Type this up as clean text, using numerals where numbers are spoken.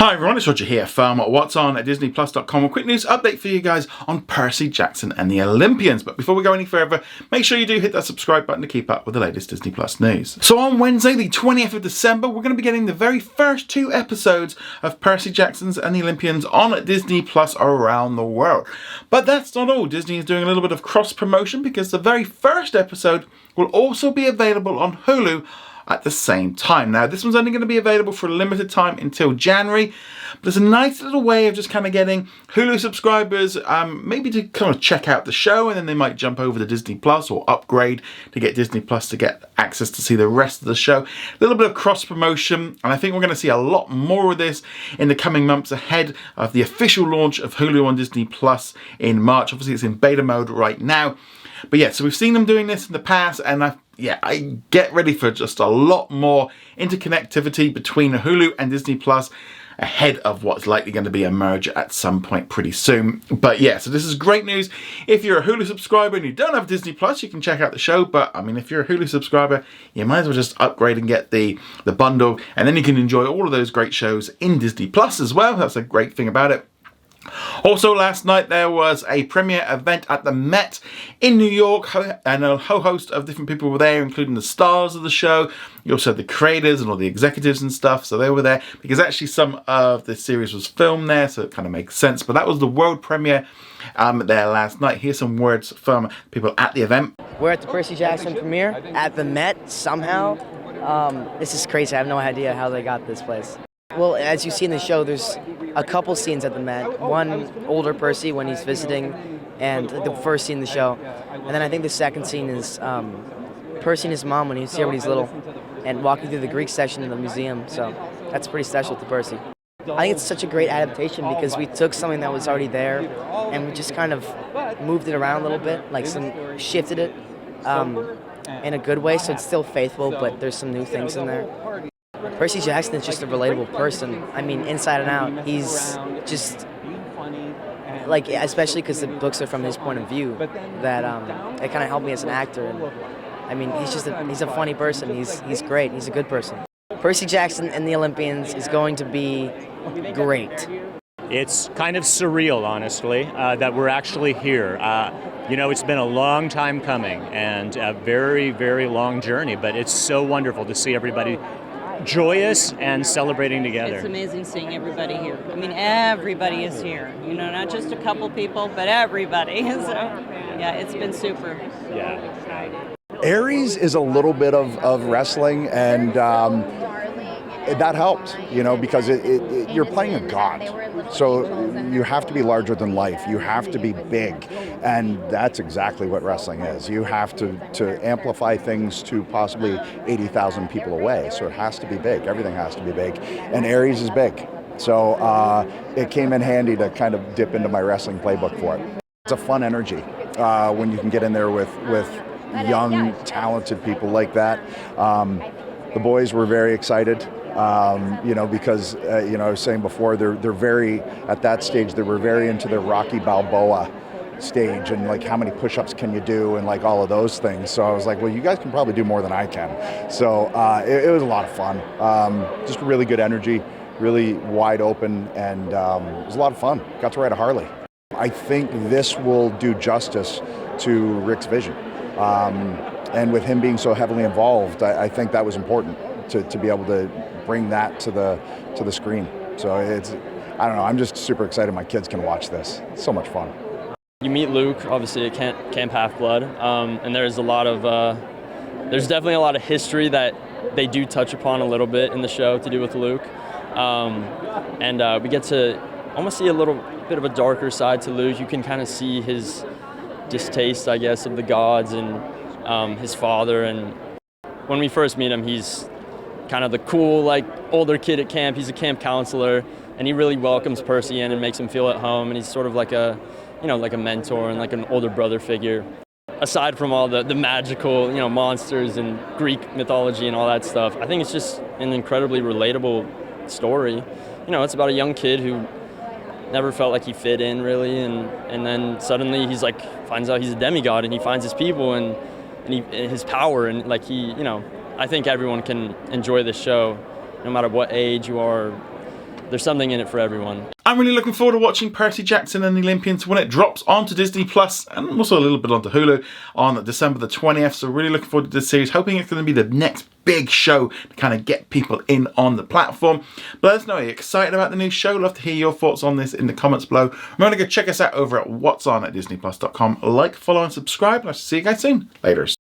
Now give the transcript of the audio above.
Hi everyone, it's Roger here from What's On at DisneyPlus.com. A quick news update for you guys on Percy Jackson and the Olympians. But before we go any further, make sure you do hit that subscribe button to keep up with the latest Disney Plus news. So on Wednesday, the 20th of December, we're going to be getting the very first 2 episodes of Percy Jackson's and the Olympians on Disney Plus around the world. But that's not all. Disney is doing a little bit of cross promotion because the very first episode will also be available on Hulu at the same time. Now, this one's only going to be available for a limited time until January, but it's a nice little way of just kind of getting Hulu subscribers maybe to kind of check out the show, and then they might jump over to Disney Plus or upgrade to get Disney Plus to get access to see the rest of the show. A little bit of cross promotion, and I think we're going to see a lot more of this in the coming months ahead of the official launch of Hulu on Disney Plus in March. Obviously, it's in beta mode right now. But yeah, so we've seen them doing this in the past, and I get ready for just a lot more interconnectivity between Hulu and Disney Plus ahead of what's likely going to be a merger at some point pretty soon. But yeah, so this is great news. If you're a Hulu subscriber and you don't have Disney Plus, you can check out the show. But I mean, if you're a Hulu subscriber, you might as well just upgrade and get the bundle, and then you can enjoy all of those great shows in Disney Plus as well. That's a great thing about it. Also, last night there was a premiere event at the Met in New York, and a whole host of different people were there, including the stars of the show. You also had the creators and all the executives and stuff, so they were there because actually some of the series was filmed there, so it kind of makes sense. But that was the world premiere there last night. Here's some words from people at the event. We're at the Percy Jackson premiere at the Met somehow. This is crazy. I have no idea how they got this place. Well, as you see in the show, there's a couple scenes at the Met. One, older Percy when he's visiting, and the first scene in the show. And then I think the second scene is Percy and his mom when he's here when he's little, and walking through the Greek section in the museum. So that's pretty special to Percy. I think it's such a great adaptation because we took something that was already there, and we just kind of moved it around a little bit, shifted it in a good way, so it's still faithful, but there's some new things in there. Percy Jackson is just a relatable person. I mean, inside and out, he's just, especially because the books are from his point of view, that it kind of helped me as an actor. And, I mean, he's a funny person. He's great. He's a good person. Percy Jackson and the Olympians is going to be great. It's kind of surreal, honestly, that we're actually here. It's been a long time coming and a very, very long journey, but it's so wonderful to see everybody joyous and celebrating together. It's amazing seeing everybody here. I mean, everybody is here. Not just a couple people, but everybody. So, yeah, it's been super. Yeah. Aries is a little bit of wrestling, and that helped, because you're playing a god. So you have to be larger than life. You have to be big. And that's exactly what wrestling is. You have to amplify things to possibly 80,000 people away. So it has to be big. Everything has to be big. And Aries is big. So it came in handy to kind of dip into my wrestling playbook for it. It's a fun energy when you can get in there with young, talented people like that. The boys were very excited. Because I was saying before, they're very, at that stage, they were very into their Rocky Balboa stage and how many push-ups can you do and all of those things. So I was like, well, you guys can probably do more than I can. So it was a lot of fun. Just really good energy, really wide open, and it was a lot of fun. Got to ride a Harley. I think this will do justice to Rick's vision. And with him being so heavily involved, I think that was important to be able to bring that to the screen. So I don't know, I'm just super excited my kids can watch this. It's so much fun. You meet Luke, obviously at Camp Half-Blood, and there's definitely a lot of history that they do touch upon a little bit in the show to do with Luke. We get to almost see a little bit of a darker side to Luke. You can kind of see his distaste, I guess, of the gods and his father. And when we first meet him, he's kind of the cool, older kid at camp. He's a camp counselor, and he really welcomes Percy in and makes him feel at home. And he's sort of like a mentor and an older brother figure. Aside from all the magical, monsters and Greek mythology and all that stuff, I think it's just an incredibly relatable story. It's about a young kid who never felt like he fit in really, and then suddenly he's finds out he's a demigod, and he finds his people and his power, and I think everyone can enjoy this show, no matter what age you are, there's something in it for everyone. I'm really looking forward to watching Percy Jackson and the Olympians when it drops onto Disney Plus and also a little bit onto Hulu on December the 20th. So really looking forward to this series, hoping it's going to be the next big show to kind of get people in on the platform. But let us know, are you excited about the new show? Love to hear your thoughts on this in the comments below. Remember to go check us out over at what's on at disneyplus.com. Like, follow and subscribe, and I'll see you guys soon. Laters.